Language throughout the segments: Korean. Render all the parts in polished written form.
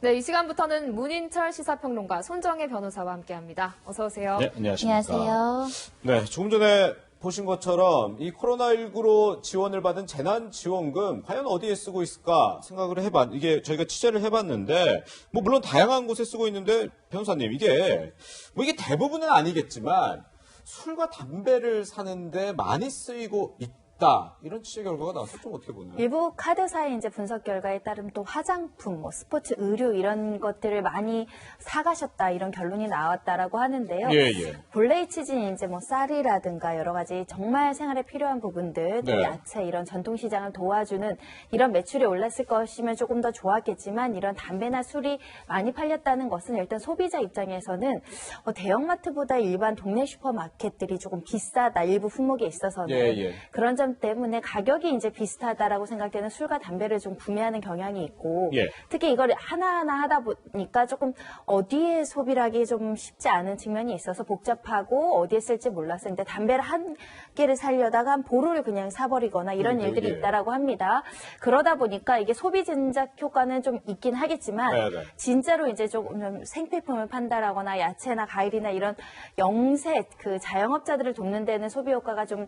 네, 이 시간부터는 문인철 시사평론가 손정혜 변호사와 함께합니다. 어서 오세요. 네, 안녕하십니까. 안녕하세요. 네, 조금 전에 보신 것처럼 이 코로나19로 지원을 받은 재난지원금 과연 어디에 쓰고 있을까 생각을 이게 저희가 취재를 해봤는데, 물론 다양한 곳에 쓰고 있는데, 변호사님, 이게 대부분은 아니겠지만, 술과 담배를 사는데 많이 쓰이고 있다. 이런 취재 결과가 나와서 좀 어떻게 보나요? 일부 카드사의 이제 분석 결과에 따르면 또 화장품, 스포츠, 의류 이런 것들을 많이 사가셨다 이런 결론이 나왔다라고 하는데요. 예. 본래의 취지는 이제 쌀이라든가 여러 가지 정말 생활에 필요한 부분들, 또 네. 야채 이런 전통시장을 도와주는 이런 매출이 올랐을 것이면 조금 더 좋았겠지만 이런 담배나 술이 많이 팔렸다는 것은 일단 소비자 입장에서는 대형마트보다 일반 동네 슈퍼마켓들이 조금 비싸다. 일부 품목에 있어서는 예. 그런 점 때문에 가격이 이제 비슷하다라고 생각되는 술과 담배를 좀 구매하는 경향이 있고 예. 특히 이걸 하나하나 하다 보니까 조금 어디에 소비를 하기 좀 쉽지 않은 측면이 있어서 복잡하고 어디에 쓸지 몰랐어요. 근데 담배를 한 개를 사려다가 한 보루를 그냥 사버리거나 이런 일들이 있다라고 합니다. 그러다 보니까 이게 소비 진작 효과는 좀 있긴 하겠지만 네. 진짜로 이제 조금 생필품을 판다라거나 야채나 과일이나 이런 영세 그 자영업자들을 돕는 데는 소비 효과가 좀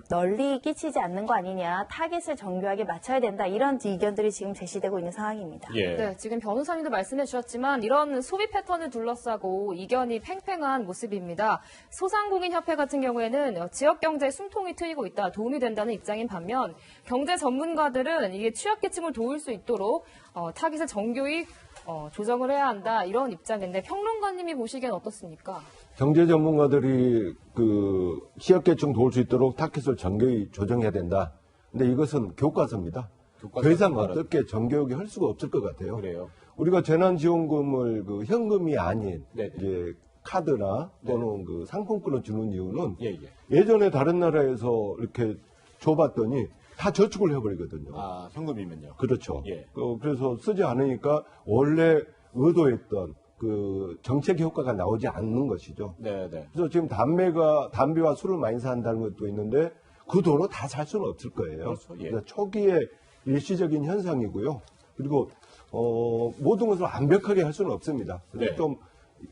널리 끼치지 않는 거 아니냐, 타겟을 정교하게 맞춰야 된다 이런 의견들이 지금 제시되고 있는 상황입니다. 예. 네, 지금 변호사님도 말씀해 주셨지만 이런 소비 패턴을 둘러싸고 이견이 팽팽한 모습입니다. 소상공인협회 같은 경우에는 지역 경제에 숨통이 트이고 있다, 도움이 된다는 입장인 반면 경제 전문가들은 이게 취약계층을 도울 수 있도록 타깃을 정교히 조정을 해야 한다 이런 입장인데 평론가님이 보시기엔 어떻습니까? 경제 전문가들이 그 취약계층 도울 수 있도록 타깃을 정교히 조정해야 된다. 근데 이것은 교과서입니다. 더 이상 어떻게 정교하게 할 수가 없을 것 같아요. 그래요. 우리가 재난지원금을 그 현금이 아닌 네. 이제 카드나 또는 그 상품권을 주는 이유는 예. 예전에 다른 나라에서 이렇게 줘봤더니 다 저축을 해버리거든요. 아, 현금이면요. 그렇죠. 예. 그래서 쓰지 않으니까 원래 의도했던 그 정책 효과가 나오지 않는 것이죠. 네. 그래서 지금 담배와 술을 많이 산다는 것도 있는데 그 돈으로 다 살 수는 없을 거예요. 그렇죠. 예. 그러니까 초기에 일시적인 현상이고요. 그리고 모든 것을 완벽하게 할 수는 없습니다. 네. 좀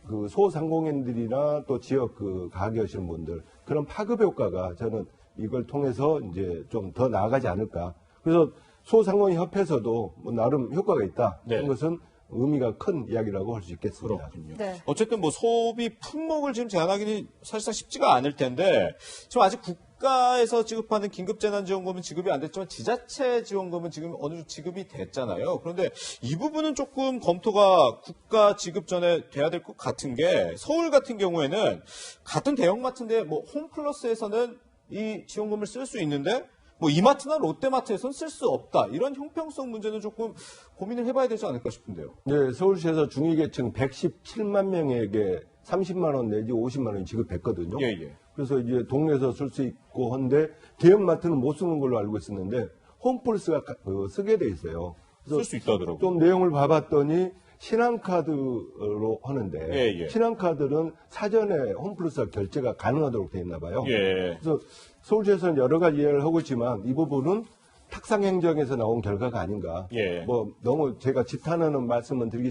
그 소상공인들이나 또 지역 그 가게 하시는 분들 그런 파급 효과가 저는 이걸 통해서 이제 좀 더 나아가지 않을까. 그래서 소상공인 협회에서도 나름 효과가 있다. 네. 그런 것은 의미가 큰 이야기라고 할 수 있겠습니다. 그렇군요. 네. 어쨌든 소비 품목을 지금 제한하기는 사실상 쉽지가 않을 텐데, 지금 아직 국가에서 지급하는 긴급재난지원금은 지급이 안 됐지만 지자체 지원금은 지금 어느 정도 지급이 됐잖아요. 그런데 이 부분은 조금 검토가 국가 지급 전에 돼야 될 것 같은 게, 서울 같은 경우에는 같은 대형마트인데 홈플러스에서는 이 지원금을 쓸 수 있는데 이마트나 롯데마트에서는 쓸 수 없다. 이런 형평성 문제는 조금 고민을 해봐야 되지 않을까 싶은데요. 네, 서울시에서 중위계층 117만 명에게 30만 원 내지 50만 원이 지급했거든요. 예. 그래서 이제 동네에서 쓸 수 있고 한데 대형마트는 못 쓰는 걸로 알고 있었는데 홈플러스가 쓰게 돼 있어요. 쓸 수 있다더라고요. 좀 내용을 봐봤더니 신한카드로 하는데 예. 신한카드는 사전에 홈플러스가 결제가 가능하도록 돼 있나 봐요. 예. 그래서 서울시에서는 여러 가지 이해를 하고 있지만 이 부분은 탁상행정에서 나온 결과가 아닌가. 예. 너무 제가 지탄하는 말씀은 드리기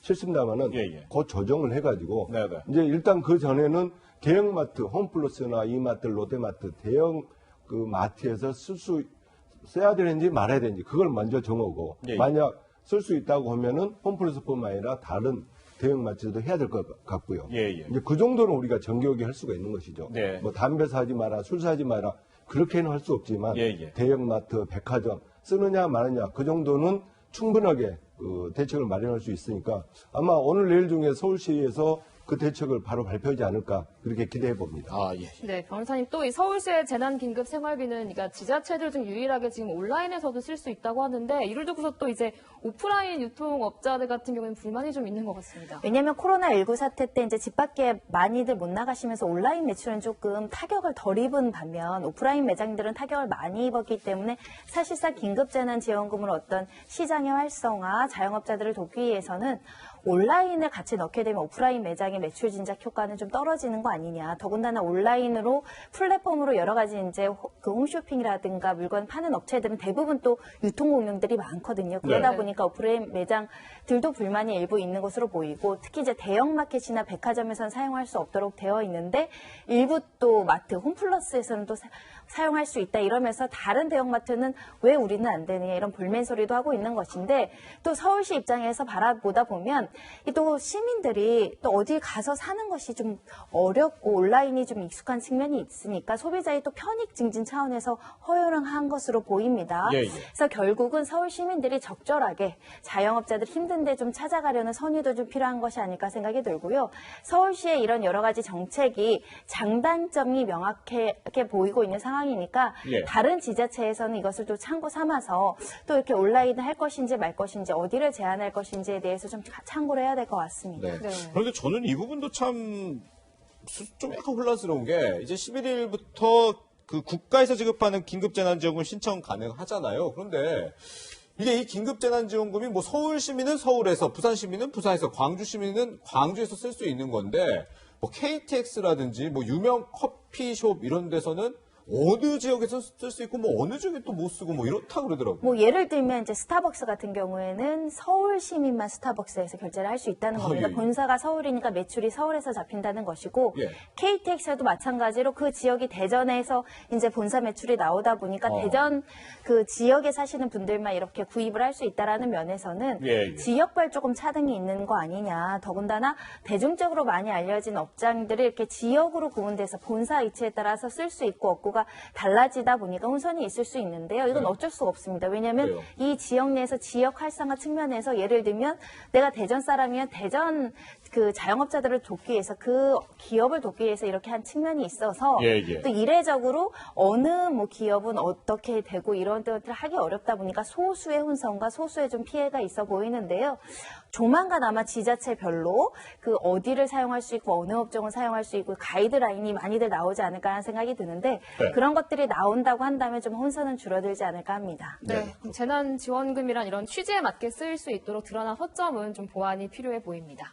싫습니다만은 예. 곧 조정을 해가지고 네네. 이제 일단 그 전에는 대형마트, 홈플러스나 이마트, 롯데마트 대형 그 마트에서 써야 되는지 말아야 되는지 그걸 먼저 정하고 예. 만약 쓸 수 있다고 하면은 홈플러스뿐만 아니라 다른 대형마트도 해야 될 것 같고요. 예. 이제 그 정도는 우리가 정교하게 할 수가 있는 것이죠. 네. 담배 사지 마라, 술 사지 마라 그렇게는 할 수 없지만 예. 대형마트, 백화점 쓰느냐 마느냐 그 정도는 충분하게 그 대책을 마련할 수 있으니까 아마 오늘 내일 중에 서울시에서 그 대책을 바로 발표하지 않을까 그렇게 기대해 봅니다. 아, 예. 네, 변호사님 또 이 서울시의 재난긴급 생활비는 그러니까 지자체들 중 유일하게 지금 온라인에서도 쓸 수 있다고 하는데 이를 두고서 또 이제 오프라인 유통업자들 같은 경우에는 불만이 좀 있는 것 같습니다. 왜냐하면 코로나19 사태 때 이제 집 밖에 많이들 못 나가시면서 온라인 매출은 조금 타격을 덜 입은 반면 오프라인 매장들은 타격을 많이 입었기 때문에 사실상 긴급재난지원금을 어떤 시장의 활성화, 자영업자들을 돕기 위해서는 온라인을 같이 넣게 되면 오프라인 매장의 입장의 매출 진작 효과는 좀 떨어지는 거 아니냐. 더군다나 온라인으로 플랫폼으로 여러 가지 이제 그 홈쇼핑이라든가 물건 파는 업체들은 대부분 또 유통 공룡들이 많거든요. 그러다 네. 보니까 오프라인 매장들도 불만이 일부 있는 것으로 보이고 특히 이제 대형마켓이나 백화점에서는 사용할 수 없도록 되어 있는데 일부 또 마트, 홈플러스에서는 또 사용할 수 있다 이러면서 다른 대형마트는 왜 우리는 안 되느냐 이런 불만소리도 하고 있는 것인데 또 서울시 입장에서 바라보다 보면 또 시민들이 또 어디 가서 사는 것이 좀 어렵고 온라인이 좀 익숙한 측면이 있으니까 소비자의 또 편익 증진 차원에서 허용한 것으로 보입니다. 예, 예. 그래서 결국은 서울 시민들이 적절하게 자영업자들 힘든데 좀 찾아가려는 선의도 좀 필요한 것이 아닐까 생각이 들고요. 서울시의 이런 여러 가지 정책이 장단점이 명확하게 보이고 있는 상황이니까 예. 다른 지자체에서는 이것을 또 참고 삼아서 또 이렇게 온라인을 할 것인지 말 것인지 어디를 제한할 것인지에 대해서 좀 참고를 해야 될 것 같습니다. 네. 네. 그런데 저는 이 부분도 참 좀 약간 혼란스러운 게 이제 11일부터 그 국가에서 지급하는 긴급재난지원금 신청 가능하잖아요. 그런데 이게 이 긴급재난지원금이 뭐 서울 시민은 서울에서, 부산 시민은 부산에서, 광주 시민은 광주에서 쓸 수 있는 건데 뭐 KTX라든지 뭐 유명 커피숍 이런 데서는 어느 지역에서 쓸 수 있고 뭐 어느 지역에 또 못 쓰고 뭐 이렇다 그러더라고요. 뭐 예를 들면 이제 스타벅스 같은 경우에는 서울 시민만 스타벅스에서 결제를 할 수 있다는 겁니다. 예, 예. 본사가 서울이니까 매출이 서울에서 잡힌다는 것이고 예. KTX에도 마찬가지로 그 지역이 대전에서 이제 본사 매출이 나오다 보니까 대전 그 지역에 사시는 분들만 이렇게 구입을 할 수 있다라는 면에서는 예, 예. 지역별 조금 차등이 있는 거 아니냐. 더군다나 대중적으로 많이 알려진 업장들이 이렇게 지역으로 구분돼서 본사 위치에 따라서 쓸 수 있고 없고가 달라지다 보니까 혼선이 있을 수 있는데요. 이건 네. 어쩔 수가 없습니다. 왜냐하면 그래요. 이 지역 내에서 지역 활성화 측면에서 예를 들면 내가 대전 사람이면 대전 그 자영업자들을 돕기 위해서 그 기업을 돕기 위해서 이렇게 한 측면이 있어서 예, 예. 또 이례적으로 어느 뭐 기업은 어떻게 되고 이런 것들을 하기 어렵다 보니까 소수의 혼선과 소수의 좀 피해가 있어 보이는데요. 조만간 아마 지자체별로 그 어디를 사용할 수 있고 어느 업종을 사용할 수 있고 가이드라인이 많이들 나오지 않을까라는 생각이 드는데 네. 그런 것들이 나온다고 한다면 좀 혼선은 줄어들지 않을까 합니다. 네. 그럼 재난지원금이란 이런 취지에 맞게 쓰일 수 있도록 드러난 허점은 좀 보완이 필요해 보입니다.